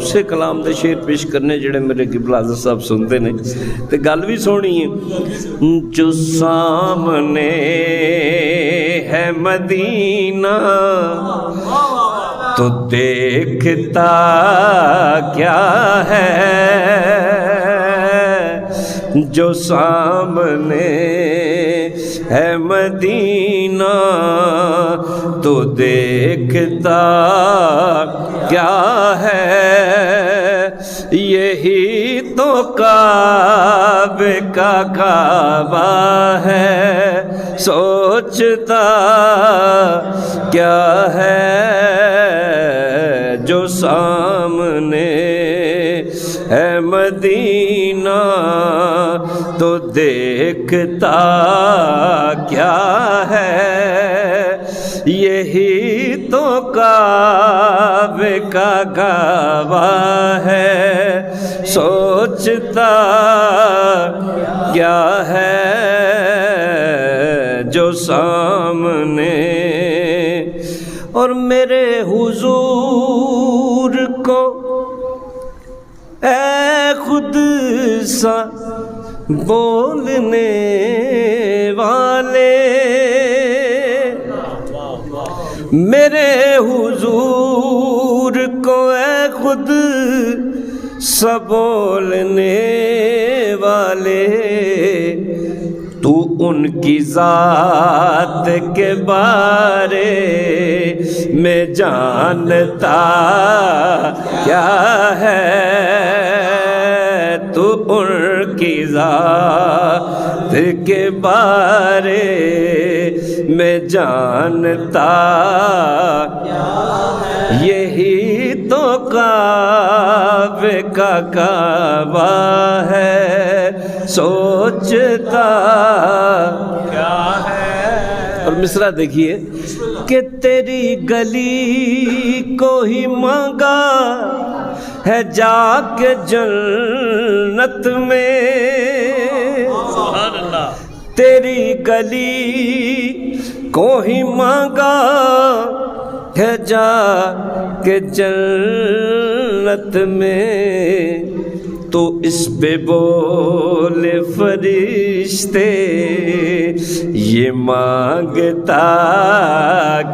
اسے کلام دے شعر پیش کرنے جڑے میرے قبلہ حضرت صاحب سنتے نے تے گل بھی سونی ہے۔ جو سامنے ہے مدینہ تو دیکھتا کیا ہے، جو سامنے ہے مدینہ تو دیکھتا کیا ہے، یہی تو کعبے کا کعبہ ہے، سوچتا کیا ہے، جو سامنے ہے مدینہ تو دیکھتا کیا ہے، یہی تو کعبے کا کعبہ ہے، سوچتا کیا ہے، جو سامنے۔ اور میرے حضور کو اے خود سا بولنے والے، میرے حضور کو اے خود سا بولنے والے، تو ان کی ذات کے بارے میں جانتا کیا ہے، تو ان کی ذات کے بارے میں جانتا کیا ہے، یہی تو کعبے کا کعبہ ہے، سوچتا کیا ہے۔ اور مصرع دیکھیے کہ تیری گلی کو ہی مانگا ہے جا کے جنت میں، سبحان اللہ، تیری گلی کو ہی مانگا ہے جا کے جنت میں، تو اس پہ بولے فرشتے یہ مانگتا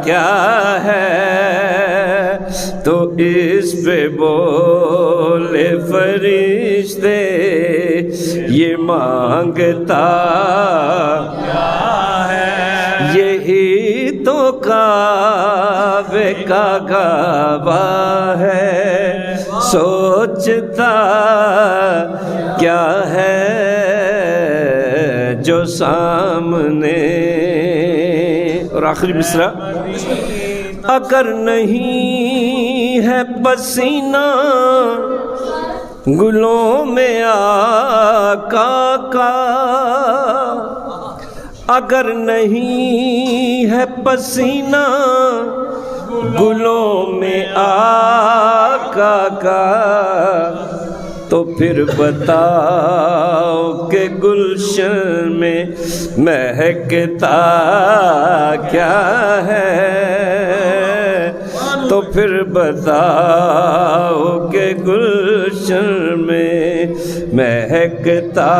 کیا ہے، تو اس پہ بولے فرشتے یہ مانگتا کیا ہے، یہی تو کعبے کا کعبہ ہے، سوچتا کیا ہے، جو سامنے۔ اور آخری مصرع، اگر نہیں ہے پسینہ گلوں میں آقا کا، اگر نہیں ہے پسینہ گلوں میں آقا کا، تو پھر بتاؤ کہ گلشن میں مہکتا کیا ہے، تو پھر بتاؤ کہ گلشن میں مہکتا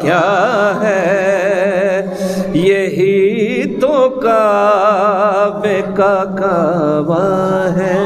کیا ہے، یہی تو کعبے کا کعبہ ہے۔